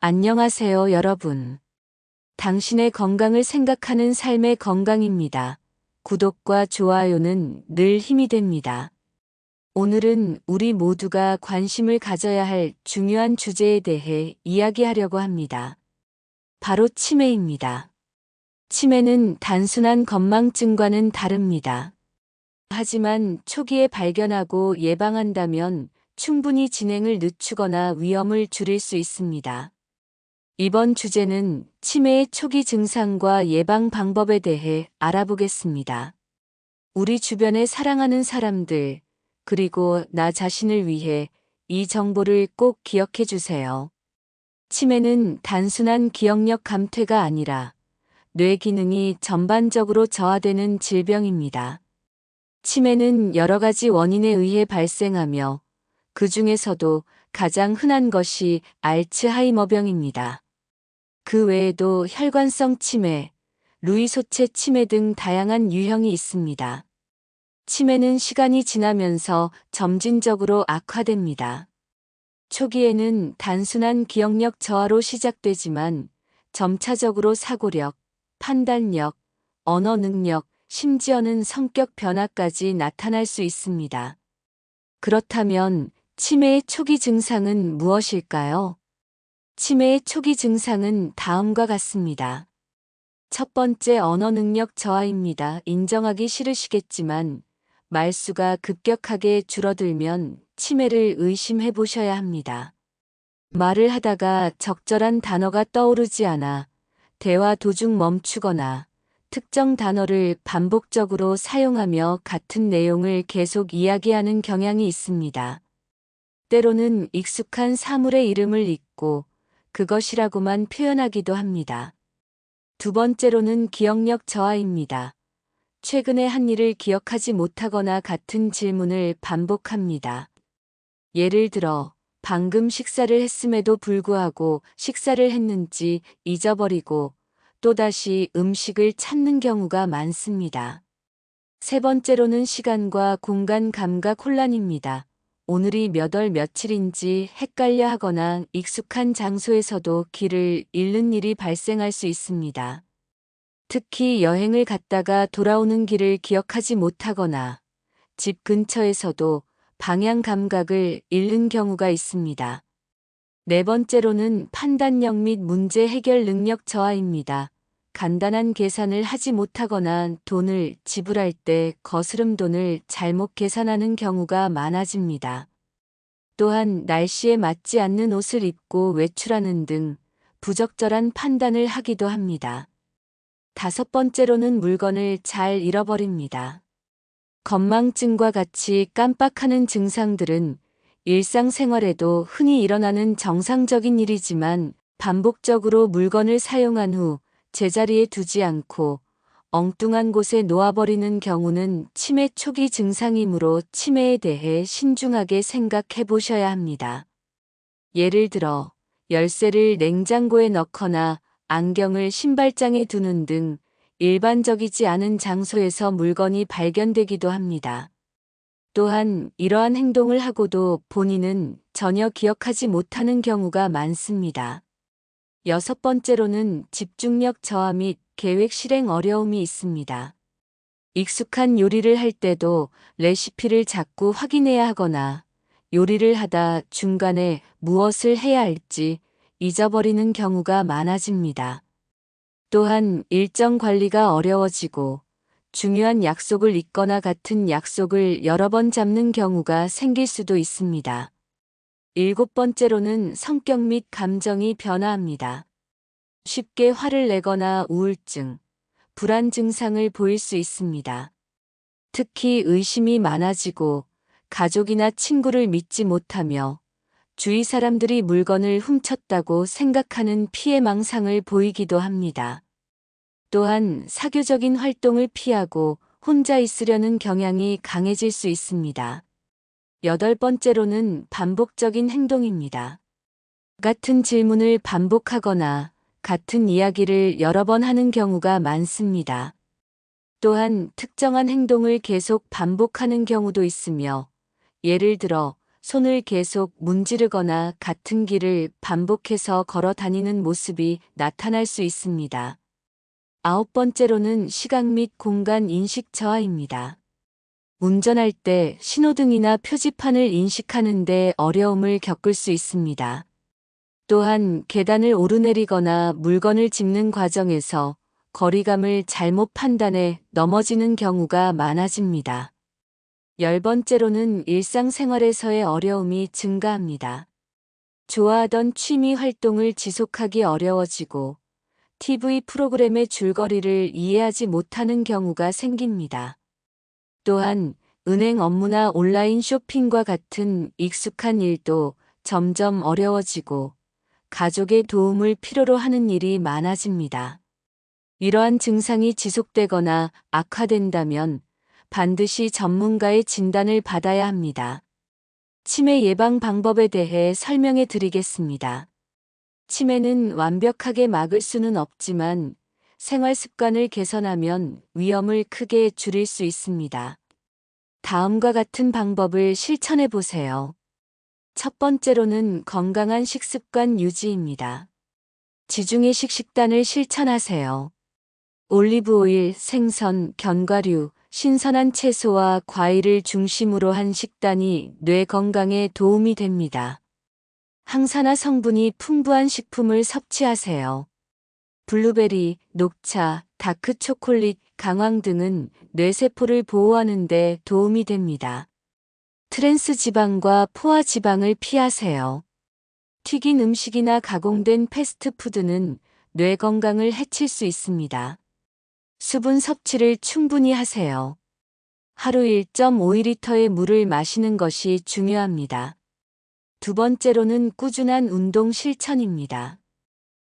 안녕하세요, 여러분. 당신의 건강을 생각하는 삶의 건강입니다. 구독과 좋아요는 늘 힘이 됩니다. 오늘은 우리 모두가 관심을 가져야 할 중요한 주제에 대해 이야기하려고 합니다. 바로 치매입니다. 치매는 단순한 건망증과는 다릅니다. 하지만 초기에 발견하고 예방한다면 충분히 진행을 늦추거나 위험을 줄일 수 있습니다. 이번 주제는 치매의 초기 증상과 예방 방법에 대해 알아보겠습니다. 우리 주변의 사랑하는 사람들, 그리고 나 자신을 위해 이 정보를 꼭 기억해 주세요. 치매는 단순한 기억력 감퇴가 아니라 뇌 기능이 전반적으로 저하되는 질병입니다. 치매는 여러 가지 원인에 의해 발생하며 그 중에서도 가장 흔한 것이 알츠하이머병입니다. 그 외에도 혈관성 치매, 루이소체 치매 등 다양한 유형이 있습니다. 치매는 시간이 지나면서 점진적으로 악화됩니다. 초기에는 단순한 기억력 저하로 시작되지만 점차적으로 사고력, 판단력, 언어 능력, 심지어는 성격 변화까지 나타날 수 있습니다. 그렇다면 치매의 초기 증상은 무엇일까요? 치매의 초기 증상은 다음과 같습니다. 첫 번째, 언어 능력 저하입니다. 인정하기 싫으시겠지만 말수가 급격하게 줄어들면 치매를 의심해 보셔야 합니다. 말을 하다가 적절한 단어가 떠오르지 않아 대화 도중 멈추거나 특정 단어를 반복적으로 사용하며 같은 내용을 계속 이야기하는 경향이 있습니다. 때로는 익숙한 사물의 이름을 잊고 그것이라고만 표현하기도 합니다. 두 번째로는 기억력 저하입니다. 최근에 한 일을 기억하지 못하거나 같은 질문을 반복합니다. 예를 들어, 방금 식사를 했음에도 불구하고 식사를 했는지 잊어버리고 또다시 음식을 찾는 경우가 많습니다. 세 번째로는 시간과 공간 감각 혼란입니다. 오늘이 몇 월 며칠인지 헷갈려 하거나 익숙한 장소에서도 길을 잃는 일이 발생할 수 있습니다. 특히 여행을 갔다가 돌아오는 길을 기억하지 못하거나 집 근처에서도 방향 감각을 잃는 경우가 있습니다. 네 번째로는 판단력 및 문제 해결 능력 저하입니다. 간단한 계산을 하지 못하거나 돈을 지불할 때 거스름 돈을 잘못 계산하는 경우가 많아집니다. 또한 날씨에 맞지 않는 옷을 입고 외출하는 등 부적절한 판단을 하기도 합니다. 다섯 번째로는 물건을 잘 잃어버립니다. 건망증과 같이 깜빡하는 증상들은 일상생활에도 흔히 일어나는 정상적인 일이지만 반복적으로 물건을 사용한 후 제자리에 두지 않고 엉뚱한 곳에 놓아버리는 경우는 치매 초기 증상이므로 치매에 대해 신중하게 생각해 보셔야 합니다. 예를 들어 열쇠를 냉장고에 넣거나 안경을 신발장에 두는 등 일반적이지 않은 장소에서 물건이 발견되기도 합니다. 또한 이러한 행동을 하고도 본인은 전혀 기억하지 못하는 경우가 많습니다. 여섯 번째로는 집중력 저하 및 계획 실행 어려움이 있습니다. 익숙한 요리를 할 때도 레시피를 자꾸 확인해야 하거나 요리를 하다 중간에 무엇을 해야 할지 잊어버리는 경우가 많아집니다. 또한 일정 관리가 어려워지고 중요한 약속을 잊거나 같은 약속을 여러 번 잡는 경우가 생길 수도 있습니다. 일곱 번째로는 성격 및 감정이 변화합니다. 쉽게 화를 내거나 우울증, 불안 증상을 보일 수 있습니다. 특히 의심이 많아지고 가족이나 친구를 믿지 못하며 주위 사람들이 물건을 훔쳤다고 생각하는 피해망상을 보이기도 합니다. 또한 사교적인 활동을 피하고 혼자 있으려는 경향이 강해질 수 있습니다. 여덟 번째로는 반복적인 행동입니다. 같은 질문을 반복하거나 같은 이야기를 여러 번 하는 경우가 많습니다. 또한 특정한 행동을 계속 반복하는 경우도 있으며 예를 들어 손을 계속 문지르거나 같은 길을 반복해서 걸어 다니는 모습이 나타날 수 있습니다. 9번째로는 시각 및 공간 인식 저하입니다. 운전할 때 신호등이나 표지판을 인식하는 데 어려움을 겪을 수 있습니다. 또한 계단을 오르내리거나 물건을 짚는 과정에서 거리감을 잘못 판단해 넘어지는 경우가 많아집니다. 10번째로는 일상생활에서의 어려움이 증가합니다. 좋아하던 취미 활동을 지속하기 어려워지고 TV 프로그램의 줄거리를 이해하지 못하는 경우가 생깁니다. 또한 은행 업무나 온라인 쇼핑과 같은 익숙한 일도 점점 어려워지고 가족의 도움을 필요로 하는 일이 많아집니다. 이러한 증상이 지속되거나 악화된다면 반드시 전문가의 진단을 받아야 합니다. 치매 예방 방법에 대해 설명해 드리겠습니다. 치매는 완벽하게 막을 수는 없지만 생활 습관을 개선하면 위험을 크게 줄일 수 있습니다. 다음과 같은 방법을 실천해 보세요. 첫 번째로는 건강한 식습관 유지입니다. 지중해식 식단을 실천하세요. 올리브 오일, 생선, 견과류, 신선한 채소와 과일을 중심으로 한 식단이 뇌 건강에 도움이 됩니다. 항산화 성분이 풍부한 식품을 섭취하세요. 블루베리, 녹차, 다크 초콜릿, 강황 등은 뇌세포를 보호하는 데 도움이 됩니다. 트랜스 지방과 포화 지방을 피하세요. 튀긴 음식이나 가공된 패스트푸드는 뇌 건강을 해칠 수 있습니다. 수분 섭취를 충분히 하세요. 하루 1.5리터의 물을 마시는 것이 중요합니다. 두 번째로는 꾸준한 운동 실천입니다.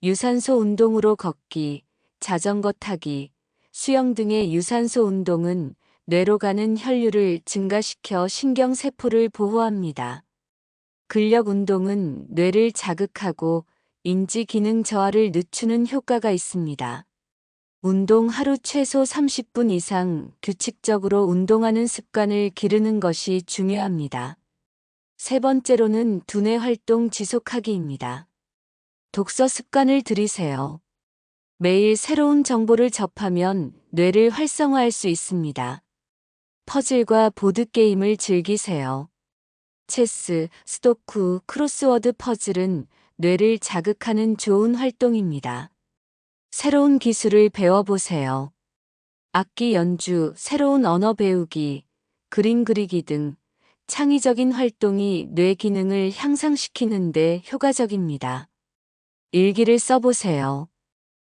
유산소 운동으로 걷기, 자전거 타기, 수영 등의 유산소 운동은 뇌로 가는 혈류를 증가시켜 신경세포를 보호합니다. 근력 운동은 뇌를 자극하고 인지 기능 저하를 늦추는 효과가 있습니다. 운동 하루 최소 30분 이상 규칙적으로 운동하는 습관을 기르는 것이 중요합니다. 세 번째로는 두뇌 활동 지속하기입니다. 독서 습관을 들이세요. 매일 새로운 정보를 접하면 뇌를 활성화할 수 있습니다. 퍼즐과 보드게임을 즐기세요. 체스, 스도쿠, 크로스워드 퍼즐은 뇌를 자극하는 좋은 활동입니다. 새로운 기술을 배워보세요. 악기 연주, 새로운 언어 배우기, 그림 그리기 등 창의적인 활동이 뇌 기능을 향상시키는 데 효과적입니다. 일기를 써보세요.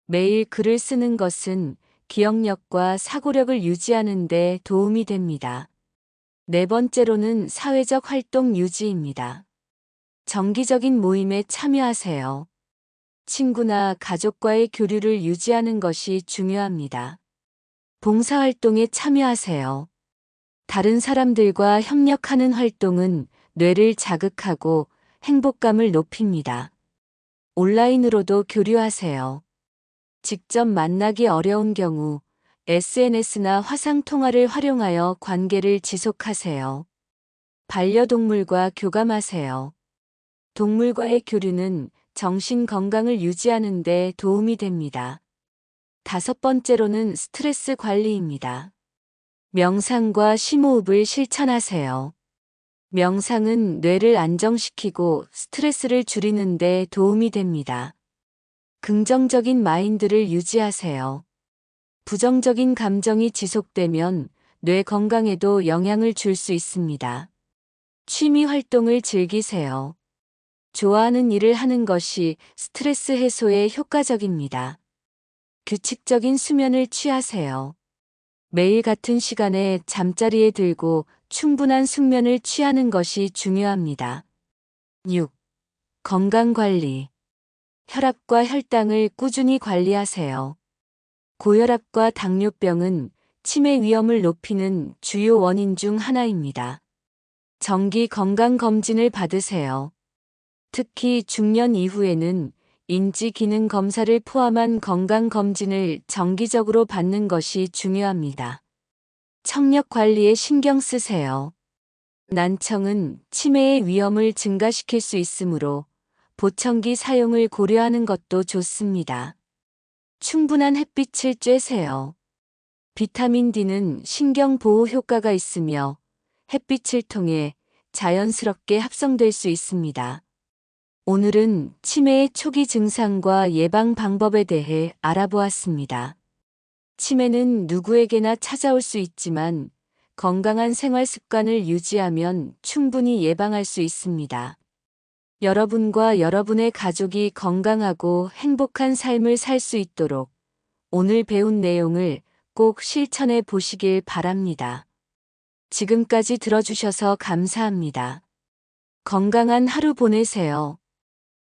매일 글을 쓰는 것은 기억력과 사고력을 유지하는 데 도움이 됩니다. 네 번째로는 사회적 활동 유지입니다. 정기적인 모임에 참여하세요. 친구나 가족과의 교류를 유지하는 것이 중요합니다. 봉사활동에 참여하세요. 다른 사람들과 협력하는 활동은 뇌를 자극하고 행복감을 높입니다. 온라인으로도 교류하세요. 직접 만나기 어려운 경우 SNS나 화상통화를 활용하여 관계를 지속하세요. 반려동물과 교감하세요. 동물과의 교류는 정신 건강을 유지하는 데 도움이 됩니다. 다섯 번째로는 스트레스 관리입니다. 명상과 심호흡을 실천하세요. 명상은 뇌를 안정시키고 스트레스를 줄이는 데 도움이 됩니다. 긍정적인 마인드를 유지하세요. 부정적인 감정이 지속되면 뇌 건강에도 영향을 줄 수 있습니다. 취미 활동을 즐기세요. 좋아하는 일을 하는 것이 스트레스 해소에 효과적입니다. 규칙적인 수면을 취하세요. 매일 같은 시간에 잠자리에 들고 충분한 숙면을 취하는 것이 중요합니다. 6. 건강관리. 혈압과 혈당을 꾸준히 관리하세요. 고혈압과 당뇨병은 치매 위험을 높이는 주요 원인 중 하나입니다. 정기 건강검진을 받으세요. 특히 중년 이후에는 인지 기능 검사를 포함한 건강검진을 정기적으로 받는 것이 중요합니다. 청력 관리에 신경 쓰세요. 난청은 치매의 위험을 증가시킬 수 있으므로 보청기 사용을 고려하는 것도 좋습니다. 충분한 햇빛을 쬐세요. 비타민 D는 신경 보호 효과가 있으며 햇빛을 통해 자연스럽게 합성될 수 있습니다. 오늘은 치매의 초기 증상과 예방 방법에 대해 알아보았습니다. 치매는 누구에게나 찾아올 수 있지만 건강한 생활 습관을 유지하면 충분히 예방할 수 있습니다. 여러분과 여러분의 가족이 건강하고 행복한 삶을 살 수 있도록 오늘 배운 내용을 꼭 실천해 보시길 바랍니다. 지금까지 들어주셔서 감사합니다. 건강한 하루 보내세요.